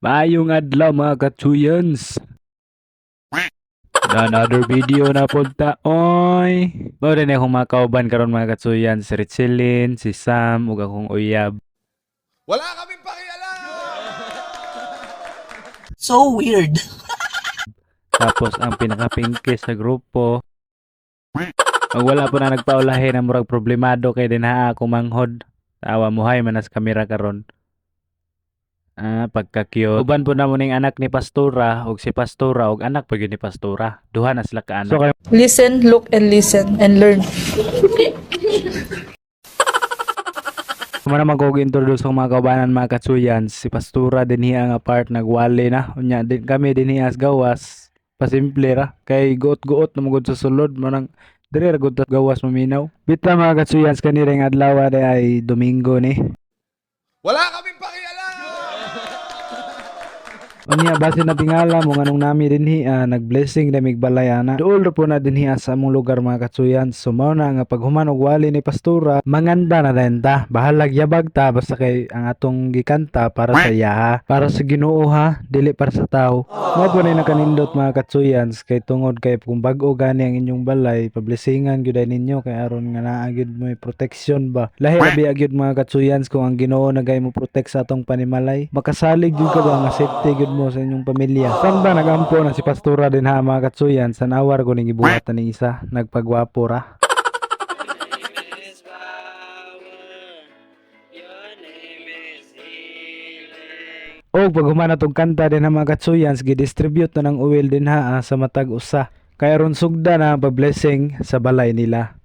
Maayong adlaw mga katsuyans. Another video na punta. Oy. Mao din akong mga kauban karon mga katsuyan, si Richelin, si Sam, ug akong uyab. Wala kaming pakialam! So weird. Tapos ang pinaka-pinky sa grupo. Ug wala po na nagpaulahi na murag problemado kay dinha ako manghod. Tawa muhay man as kamera karon. Pagka-cute. Uban po na mo ning anak ni Pastora ug si Pastora ug anak pa gyud ni Pastora. Duha na sila ka anak. So Listen, look, and listen, and learn. Muna mag-introduce ang mga kaubanan mga katsuyan. Si Pastura din hiya nga part nagwali na. Unya din kami din hiya as gawas. Pasimple ra kay guot-guot na magud sa sulod manang dire ra gud ta gawas maminaw. Bita mga katsuyan kaniring adlaw ay Domingo ni. Wala kaming pakialam! Unya base na tingala mo nganong nami dinhi nag-blessing na migbalayana. Duol ra po na dinhi sa among lugar mga katsuyan. So mao na nga paghuman og wali ni Pastora, manganda na din ta. Bahalag yabag ta basta kay ang atong gikanta para sa yaha, para sa Ginoo ha, dili para sa tao. Mao po na nakanindot mga katsuyan kay tungod kay kung bag-o gani ang inyong balay, pablessingan gyud ninyo kay aron nga naa gyud mo protection ba. Lahi abi gyud mga katsuyan kung ang Ginoo nagay mo protect sa atong panimalay. Makasalig gyud ka ba nga safety gyud mo sa inyong pamilya. Sanda nagampo na si Pastora din ha mga katsuyan sa nawar ko ning gibuhatan ni isa nagpagwapo ra. O pag humana tong kanta din ha mga katsuyan gi-distribute na ng oil din ha sa matag usa. Kaya ron sugda na pa-blessing sa balay nila.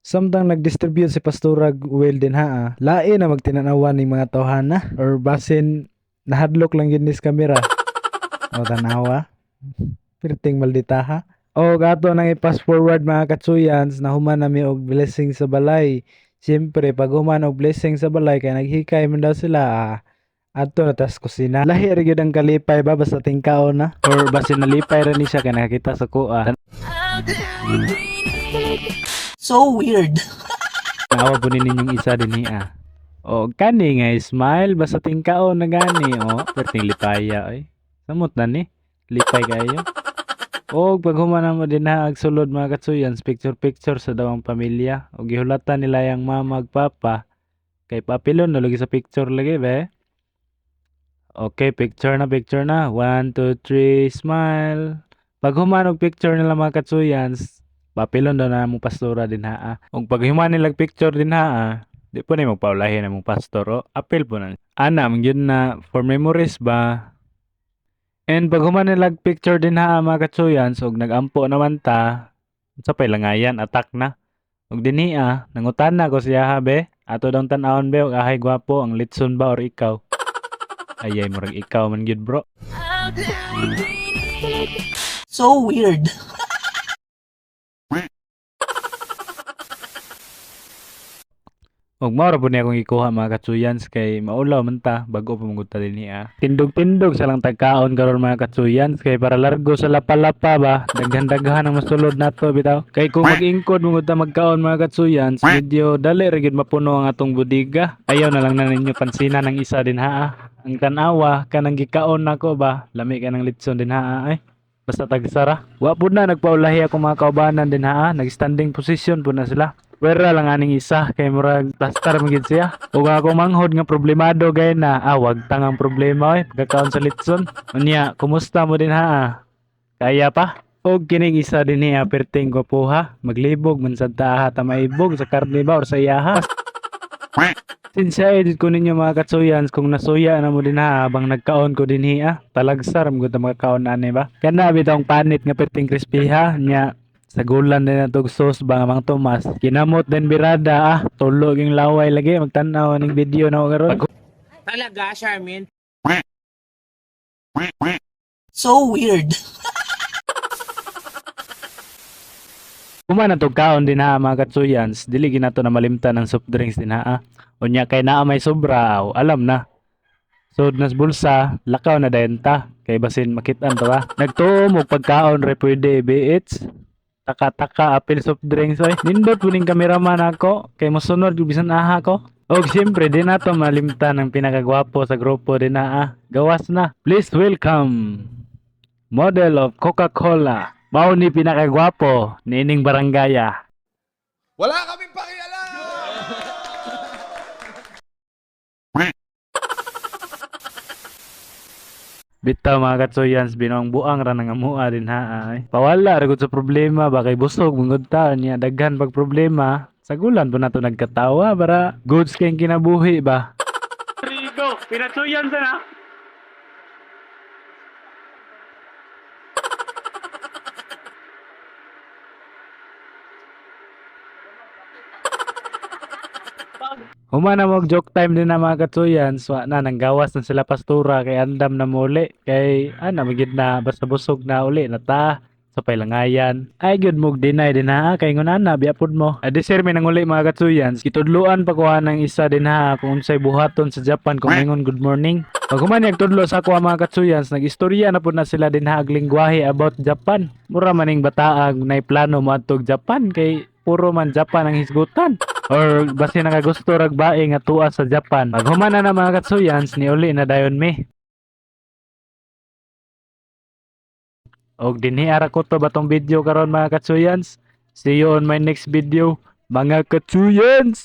Samtang nag-distribute si Pastora oil din ha lain na magtinanawan ng mga tawhana or basin nahadlok lang yun nis kamera. O tanawa. Pirting maldita ha. O gato nang i-pass forward mga katsuyans na human nami og blessing sa balay. Siyempre pag human og blessing sa balay kay naghikay man daw sila adto na tas kusina. Lahi ra gyud ang kalipay ba basta tingkaon na or basin nalipay ra ni siya kay nakita sa kuha. So weird. Naawa po ninyong isa din niya. O kani nga smile basta tingkaon na gani o perting lipaya oy. Samot na ni lipay kayo. O pag humana mo din na agsulod mga katsuyan picture sa dawang pamilya o gihulatan nila yang mama ug papa kay papilon na lagi sa picture lagi be. Okay, picture na 1 2 3 smile. Pag humana og picture nila mga katsuyan papilon daw na mong pastora din ha. Og pag humana nila picture din ha di po na magpaulahin na mong pastor o apel po na. Ana, yun na for memories ba. And pag human nilag picture din ha mga katsuyan so nagampo naman ta sa pailangayan attack na. Og dinhi nangutan na ko siya ha be. Ato dong tan-awon be og ahay gwapo ang litson ba or ikaw. Ayay murag ikaw man gyud bro. So weird. Og mao ra po niya akong ikuha mga katsuyans kay maulaw man ta bago pa manggod ta dinhi Tindog-tindog sa lang tagkaon karon mga katsuyans kay para largo sa lapa-lapa ba daghan-daghan ang masulod nato bitaw. Kay kung mag-ingkod manggod ta magkaon mga katsuyans medyo dali ra gyud mapuno ang atong budiga. Ayaw na lang na ninyo pansinan ng isa din ha. Ang tanawa kanang gikaon nako ba lami ka ng litson din ha ay. Basta tagsara. Wa pud na nagpaulahi ako mga kaubanan din ha. Nag-standing position pud na sila. Wala lang aning isa kay murag plaster magid siya. Ug ako manghod nga problemado gay na wag tangang problema oy pagkakaon sa litson. Unya, kumusta mo din ha? Kaya pa? Og kining isa din niya perting gwapo ha. Maglibog man sad ta ta maibog sa karne ba or sa iyaha. Sinsya edit ko ninyo mga katsuyans kung nasuya na mo din ha habang nagkaon ko din hiya. Talagsar mo gud mga kaon ani ba. Kana bitong panit nga perting crispy ha. Nya sa gulan din natog sauce ba mang Tomas. Kinamot din birada tulog yung laway lagi magtan-aw ning video na karon. Talaga, Charmin? So weird. Kuma na tog kaon din ha mga katsuyans, dili ginato na malimtan ng soft drinks din ha. Unya kay naa may sobra alam na. So nas bulsa, lakaw na dayon ta kay basin makit-an to ba. Nagtuo mo pagkaon re pwede BH. Taka-taka apil soft drinks oy. Nindot puning cameraman ako kay mosunod bisan aha ko. Og siyempre, di na to malimtan ng pinakagwapo sa grupo din na gawas na. Please welcome, model of Coca-Cola. Mao ni pinakagwapo, nining barangaya. Wala kaming pakialam! Bitaw mga katsuyans, binuang buang ra nga mua din ha ay. Pawala ra gud sa problema ba kay busog mungod ta niya daghan pag problema. Sagulan po nato nagkatawa para goods kayong kinabuhi ba. Rigo, pinatsuyan sa na. Humana mo joke time din na mga katsuyan, swa na nanggawas na sila pastura kay andam na muli kay magid na basta busog na uli na ta sa pailangayan. Ay good mog deny din ha kay ngunana biapod mo. Adisir mi nang uli mga katsuyan, kitudluan pa kuha ng isa din ha kung unsay buhaton sa Japan kung ingon good morning. Pag humani tudlo sa kuha mga katsuyans, nag-istorya na pud na sila din ha og lingwahe about Japan. Mura maning bataag nay plano moadtog Japan kay puro man Japan ang hisgutan. Or basi nakagusto rag bae nga tuwa sa Japan. Maghumana na mga katsuyans ni uli na dayon mi. Og dinhi ara ko to batong video karon mga katsuyans. See you on my next video mga katsuyans.